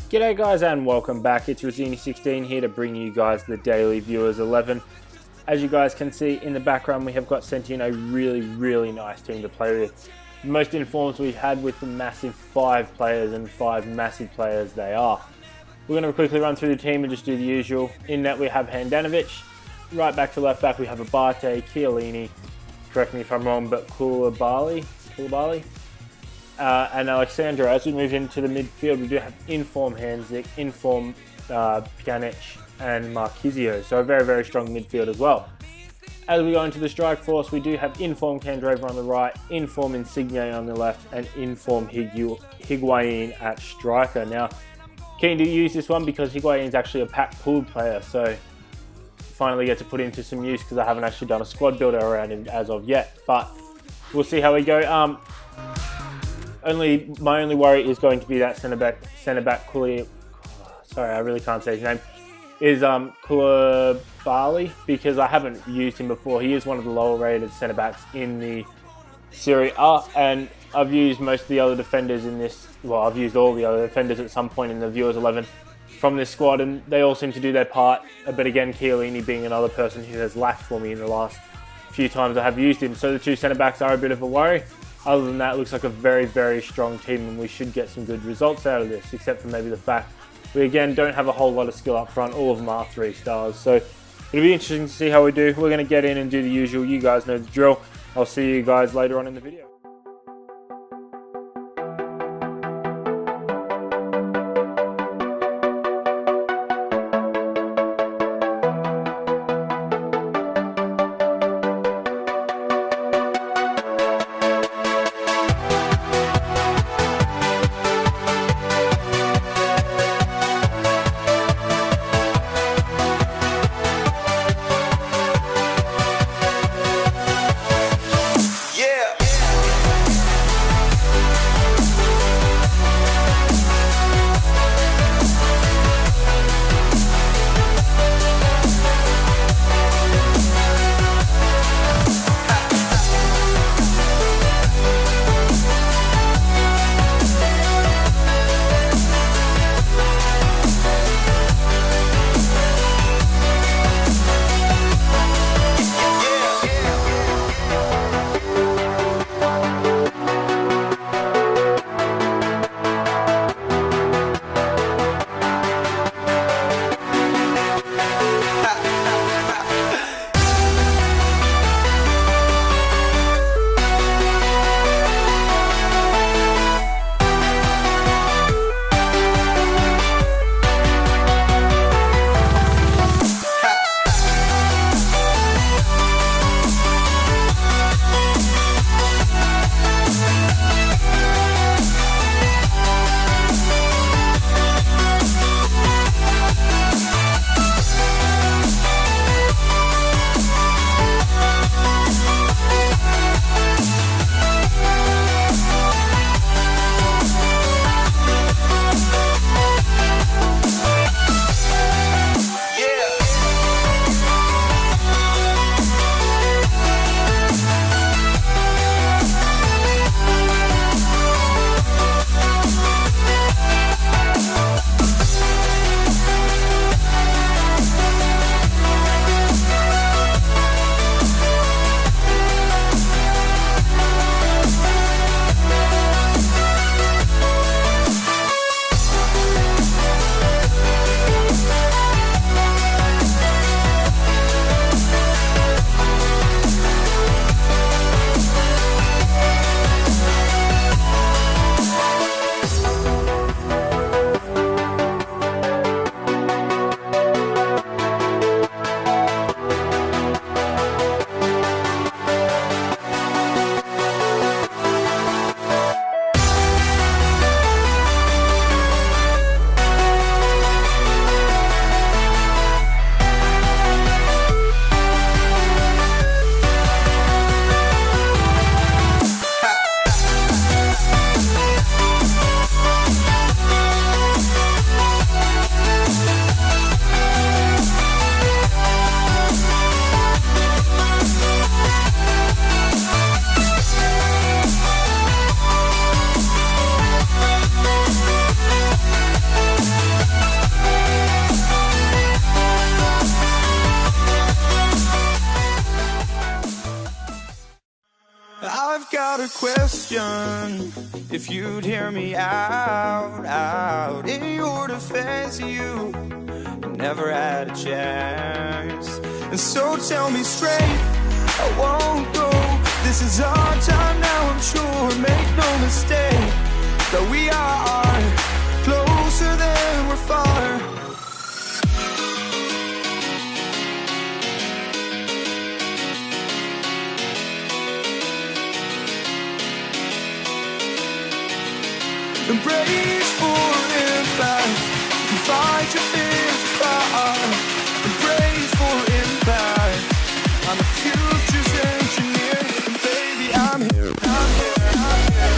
G'day guys and welcome back. It's Rosini16 here to bring you guys the daily viewers 11. As you guys can see in the background, we have got sent in a really nice team to play with. The most informed we've had with the massive 5 players and 5 massive players they are. We're going to quickly run through the team and just do the usual. In net we have Handanovic. Right back to left back we have Abate, Chiellini, correct me if I'm wrong, but Koulibaly. And Alexandra. As we move into the midfield, we do have inform Handzik, inform Pjanic and Marquisio. So a very strong midfield as well. As we go into the strike force, we do have inform Candreva on the right, inform Insigne on the left, and inform Higuain at striker. Now, keen to use this one because Higuain is actually a pack pooled player, so finally get to put into some use because I haven't actually done a squad builder around him as of yet. But we'll see how we go. My only worry is going to be that centre back Sorry, I really can't say his name. Is Koulibaly, because I haven't used him before. He is one of the lower rated centre backs in the Serie A, and I've used most of the other defenders in this. Well, I've used all the other defenders at some point in the viewers 11 from this squad, and they all seem to do their part. But again, Chiellini being another person who has lacked for me in the last few times I have used him. So the 2 centre backs are a bit of a worry. Other than that, it looks like a very strong team, and we should get some good results out of this, except for maybe the fact we again don't have a whole lot of skill up front. All of them are 3 stars. So it'll be interesting to see how we do. We're going to get in and do the usual. You guys know the drill. I'll see you guys later on in the video. if you'd hear me out. In your defense, you never had a chance. And so tell me straight, I won't go. This is our time now, I'm sure. Make no mistake that we are closer than we're far. Embrace for impact, and fight your fears apart. Embrace for impact, I'm the future's engineer. And baby, I'm here, I'm here, I'm here,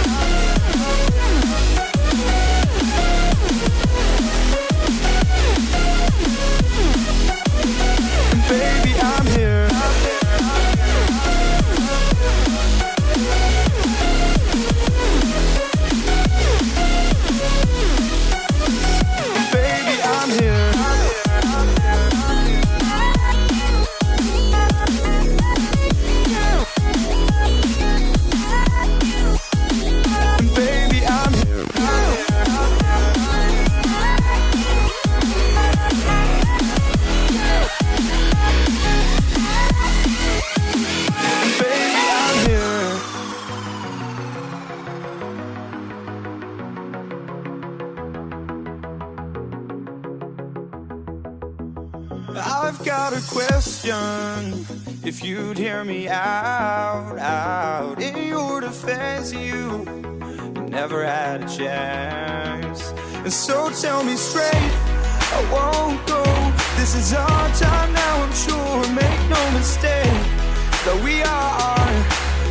and baby, I'm here, I'm here, I'm here. I've got a question, if you'd hear me out. In your defense, you never had a chance. And so tell me straight, I won't go. This is our time now, I'm sure. Make no mistake that we are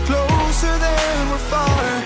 closer than we're far.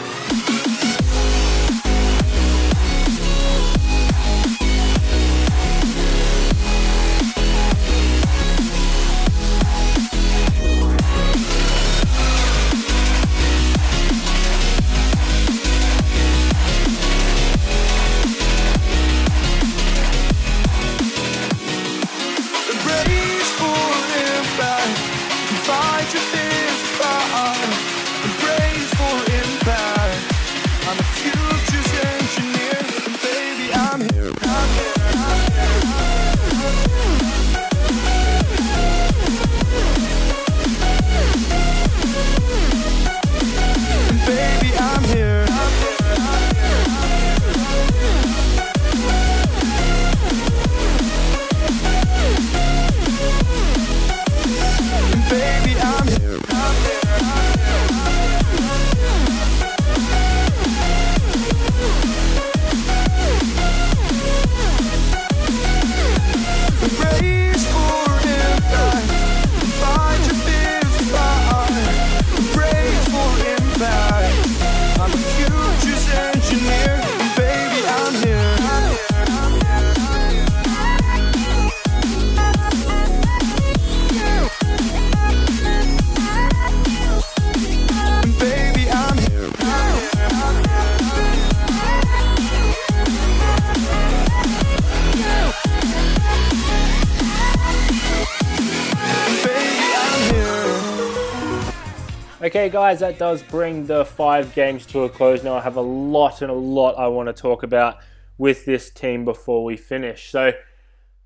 Okay guys, that does bring the 5 games to a close. Now I have a lot I want to talk about with this team before we finish. So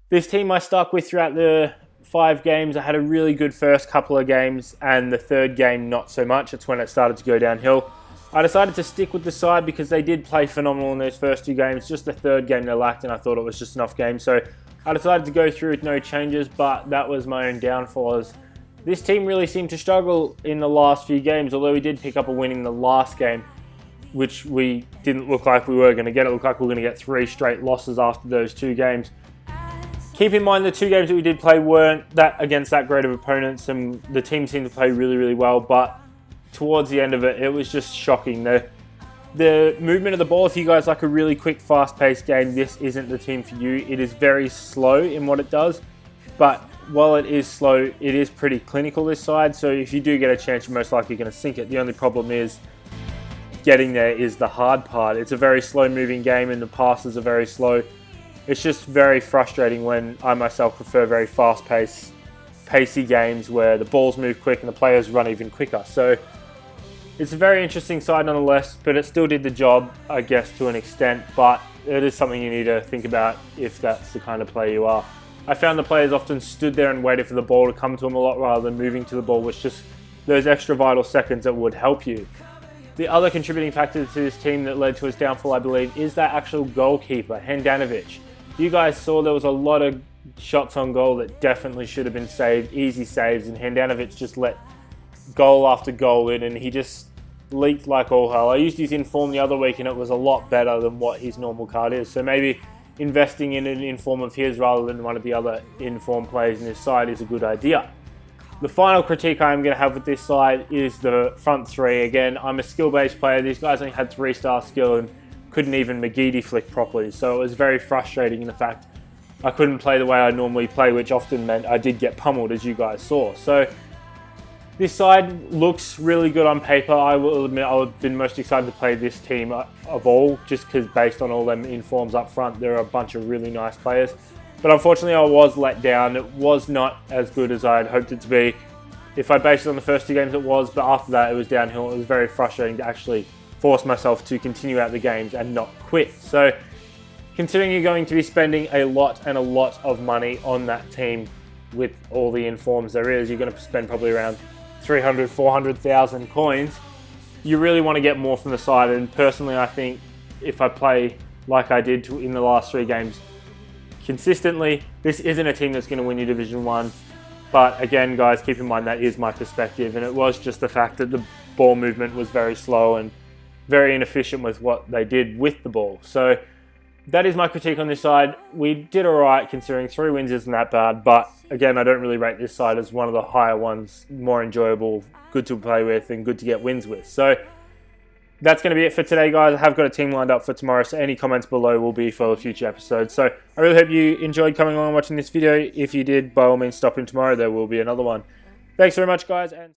this team I stuck with throughout the 5 games. I had a really good first couple of games, and the third game not so much. It's when it started to go downhill. I decided to stick with the side because they did play phenomenal in those first 2 games. Just the third game they lacked, and I thought it was just an off game. So I decided to go through with no changes, but that was my own downfall. This team really seemed to struggle in the last few games, although we did pick up a win in the last game, which we didn't look like we were going to get. It looked like we were going to get 3 straight losses after those 2 games. Keep in mind the 2 games that we did play weren't against that great of opponents, and the team seemed to play really well, but towards the end of it, it was just shocking. The movement of the ball, if you guys like a really quick, fast-paced game, this isn't the team for you. It is very slow in what it does, but while it is slow, it is pretty clinical this side, so if you do get a chance, you're most likely going to sink it. The only problem is getting there is the hard part. It's a very slow-moving game, and the passes are very slow. It's just very frustrating when I myself prefer very fast-paced, pacey games where the balls move quick and the players run even quicker. So It's a very interesting side nonetheless, but it still did the job, I guess, to an extent, but it is something you need to think about if that's the kind of player you are. I found the players often stood there and waited for the ball to come to them a lot rather than moving to the ball, which just those extra vital seconds that would help you. The other contributing factor to this team that led to its downfall, I believe, is that actual goalkeeper, Handanovic. You guys saw there was a lot of shots on goal that definitely should have been saved, easy saves, and Handanovic just let goal after goal in, and he just leaked like all hell. I used his inform the other week and it was a lot better than what his normal card is, so maybe investing in an inform of his rather than one of the other inform players in his side is a good idea. The final critique I'm going to have with this side is the front three. Again, I'm a skill-based player. These guys only had 3-star skill and couldn't even McGeady flick properly, so it was very frustrating in the fact I couldn't play the way I normally play, which often meant I did get pummeled, as you guys saw. So this side looks really good on paper. I will admit I've been most excited to play this team of all, just because based on all them informs up front, there are a bunch of really nice players. But unfortunately, I was let down. It was not as good as I had hoped it to be. If I based it on the first 2 games, it was, but after that, it was downhill. It was very frustrating to actually force myself to continue out the games and not quit. So, considering you're going to be spending a lot of money on that team with all the informs there is, you're going to spend probably around 300, 400,000 coins. You really want to get more from the side, and personally, I think if I play like I did in the last 3 games consistently, this isn't a team that's going to win you Division 1. But again, guys, keep in mind that is my perspective, and it was just the fact that the ball movement was very slow and very inefficient with what they did with the ball. So that is my critique on this side. We did alright considering 3 wins isn't that bad, but again, I don't really rate this side as one of the higher ones, more enjoyable, good to play with, and good to get wins with. So that's going to be it for today, guys. I have got a team lined up for tomorrow, so any comments below will be for future episodes. So I really hope you enjoyed coming along and watching this video. If you did, by all means, stop in tomorrow. There will be another one. Thanks very much, guys. And